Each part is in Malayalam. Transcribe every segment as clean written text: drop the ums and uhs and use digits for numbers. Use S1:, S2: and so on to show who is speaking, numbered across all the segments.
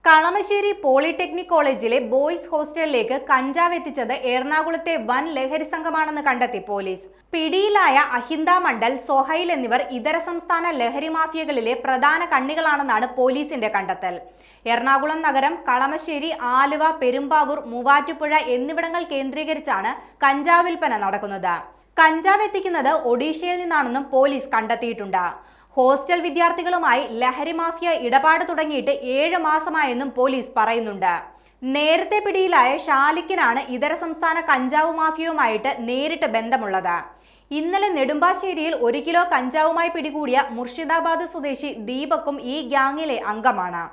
S1: കളമശ്ശേരി പോളിടെക്നിക് കോളേജിലെ ബോയ്സ് ഹോസ്റ്റലിലേക്ക് കഞ്ചാവ് എത്തിച്ചത് എറണാകുളത്തെ വൻ ലഹരി സംഘമാണെന്ന് കണ്ടെത്തി പോലീസ്. പിടിയിലായ അഹിന്ദ മണ്ഡൽ, സൊഹൈൽ എന്നിവർ ഇതര സംസ്ഥാന ലഹരി മാഫിയകളിലെ പ്രധാന കണ്ണികളാണെന്നാണ് പോലീസിന്റെ കണ്ടെത്തൽ. എറണാകുളം നഗരം, കളമശ്ശേരി, ആലുവ, പെരുമ്പാവൂർ, മൂവാറ്റുപുഴ എന്നിവിടങ്ങൾ കേന്ദ്രീകരിച്ചാണ് കഞ്ചാവ് വിൽപ്പന നടക്കുന്നത്. കഞ്ചാവ് എത്തിക്കുന്നത് ഒഡീഷയിൽ നിന്നാണെന്നും പോലീസ് കണ്ടെത്തിയിട്ടുണ്ട്. ഹോസ്റ്റൽ വിദ്യാർത്ഥികളുമായി ലഹരി മാഫിയ ഇടപാട് തുടങ്ങിയിട്ട് 7 മാസമായെന്നും പോലീസ് പറയുന്നുണ്ട്. നേരത്തെ പിടിയിലായ ഷാലിക്കിനാണ് ഇതര സംസ്ഥാന കഞ്ചാവ് മാഫിയയുമായിട്ട് നേരിട്ട് ബന്ധമുള്ളത്. ഇന്നലെ നെടുമ്പാശ്ശേരിയിൽ 1 കിലോ കഞ്ചാവുമായി പിടികൂടിയ മുർഷിദാബാദ് സ്വദേശി ദീപക്കും ഈ ഗ്യാങ്ങിലെ അംഗമാണ്.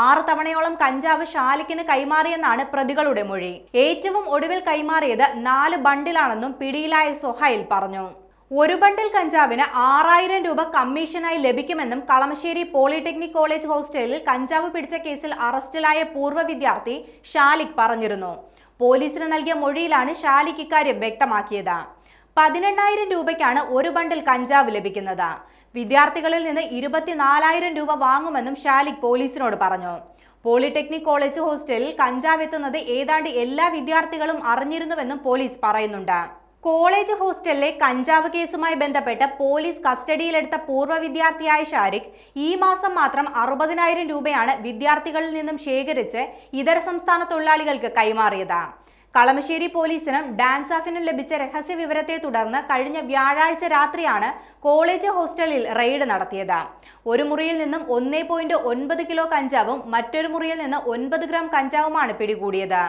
S1: 6 തവണയോളം കഞ്ചാവ് ഷാലിക്കിന് കൈമാറിയെന്നാണ് പ്രതികളുടെ മൊഴി. ഏറ്റവും ഒടുവിൽ കൈമാറിയത് 4 ബണ്ടിലാണെന്നും പിടിയിലായ സൊഹൈൽ പറഞ്ഞു. ഒരു ബണ്ടിൽ കഞ്ചാവിന് 6000 രൂപ കമ്മീഷനായി ലഭിക്കുമെന്നും കളമശ്ശേരി പോളിടെക്നിക് കോളേജ് ഹോസ്റ്റലിൽ കഞ്ചാവ് പിടിച്ച കേസിൽ അറസ്റ്റിലായ പൂർവ്വ വിദ്യാർത്ഥി ഷാലിക് പറഞ്ഞിരുന്നു. പോലീസിന് നൽകിയ മൊഴിയിലാണ് ഷാലിക് ഇക്കാര്യം വ്യക്തമാക്കിയത്. 18000 രൂപയ്ക്കാണ് ഒരു ബണ്ടിൽ കഞ്ചാവ് ലഭിക്കുന്നത്. വിദ്യാർത്ഥികളിൽ നിന്ന് 24000 രൂപ വാങ്ങുമെന്നും ഷാലിക് പോലീസിനോട് പറഞ്ഞു. പോളിടെക്നിക് കോളേജ് ഹോസ്റ്റലിൽ കഞ്ചാവ് എത്തുന്നത് ഏതാണ്ട് എല്ലാ വിദ്യാർത്ഥികളും അറിഞ്ഞിരുന്നുവെന്നും പോലീസ് പറയുന്നുണ്ട്. കോളേജ് ഹോസ്റ്റലിലെ കഞ്ചാവ് കേസുമായി ബന്ധപ്പെട്ട് പോലീസ് കസ്റ്റഡിയിലെടുത്ത പൂർവ്വ വിദ്യാർത്ഥിയായ ഷാരിഖ് ഈ മാസം മാത്രം 60000 രൂപയാണ് വിദ്യാർത്ഥികളിൽ നിന്നും ശേഖരിച്ച് ഇതര സംസ്ഥാന തൊഴിലാളികൾക്ക് കൈമാറിയത്. കളമശ്ശേരി പോലീസിനും ഡാൻസാഫിനും ലഭിച്ച രഹസ്യ വിവരത്തെ തുടർന്ന് കഴിഞ്ഞ വ്യാഴാഴ്ച രാത്രിയാണ് കോളേജ് ഹോസ്റ്റലിൽ റെയ്ഡ് നടത്തിയത്. ഒരു മുറിയിൽ നിന്നും 1.9 കിലോ കഞ്ചാവും മറ്റൊരു മുറിയിൽ നിന്ന് 9 ഗ്രാം കഞ്ചാവുമാണ് പിടികൂടിയത്.